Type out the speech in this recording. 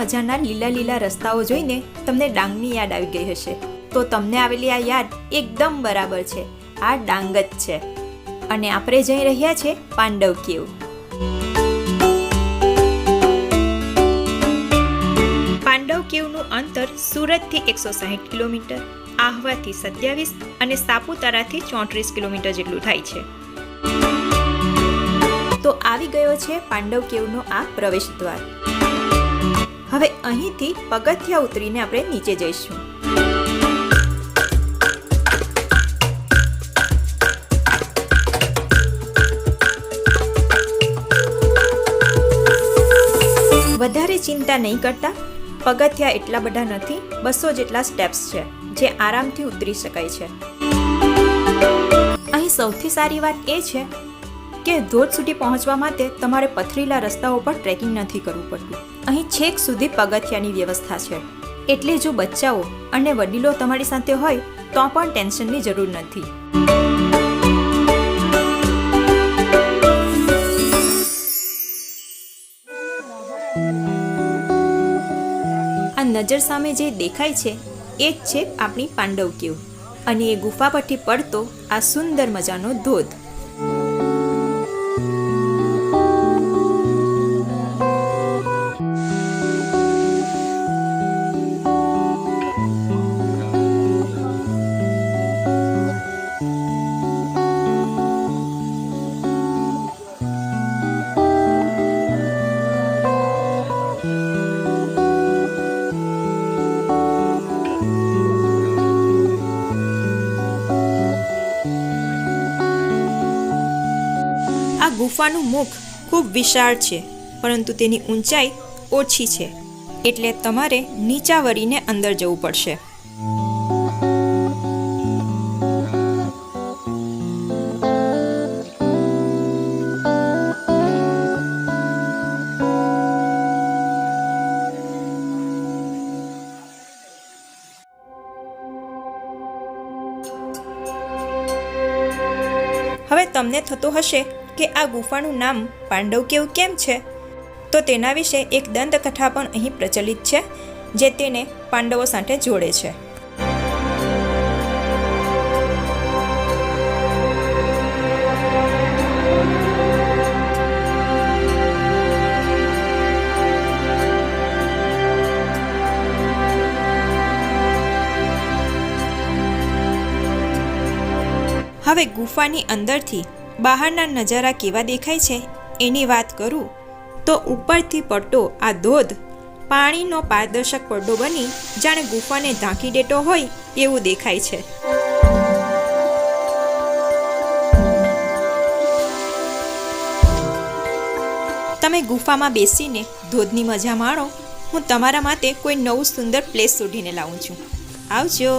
મજાના લીલા લીલા રસ્તાઓ જોઈને તમને ડાંગની યાદ આવી ગઈ હશે. તો તમને આવેલી આ યાદ એકદમ બરાબર છે. આ ડાંગ જ છે અને આપણે જઈ રહ્યા છે પાંડવ કેવ. પાંડવ કેવનું અંતર સુરતથી 160 કિલોમીટર, આહવાથી 27 અને સાપુતારાથી 34 કિલોમીટર જેટલું થાય છે. તો આવી ગયો છે પાંડવ કેવનો આ પ્રવેશ દ્વાર. હવે અહીંથી પગથિયા ઉતરીને આપણે નીચે જઈશું. વધારે ચિંતા નહીં કરતા, પગથિયા એટલા બધા નથી, 200 જેટલા સ્ટેપ્સ છે જે આરામથી ઉતરી શકાય છે. અહીં સૌથી સારી વાત એ છે કે ધોધ સુધી પહોંચવા માટે તમારે પથરીલા રસ્તાઓ પર ટ્રેકિંગ નથી કરવું પડતું. અહીં છેક સુધી પગથિયાની વ્યવસ્થા છે, એટલે જો બચ્ચાઓ અને વડીલો તમારી સાથે હોય તો પણ ટેન્શનની જરૂર નથી. આ નજર સામે જે દેખાય છે એ જ છે આપણી પાંડવ કેવ અને એ ગુફા પરથી પડતો આ સુંદર મજાનો ધોધ. આ ગુફાનું મુખ ખૂબ વિશાળ છે, પરંતુ તેની ઊંચાઈ ઓછી છે, એટલે તમારે નીચા વળીને અંદર જવું પડશે. હવે તમને થતું હશે કે આ ગુફાનું નામ પાંડવ કેવ કેમ છે? તો તેના વિશે એક દંતકથા પણ અહીં પ્રચલિત છે, જે તેને પાંડવો સાથે જોડે છે. હવે ગુફાની અંદરથી બહારના નજારા કેવા દેખાય છે એની વાત કરું તો ઉપરથી પડતો આ ધોધ પાણીનો પારદર્શક પડદો બની જાણે ગુફાને ઢાંકી દેતો હોય એવું દેખાય છે. તમે ગુફામાં બેસીને ધોધની મજા માણો. હું તમારા માટે કોઈ નવું સુંદર પ્લેસ શોધીને લાવું છું. આવજો.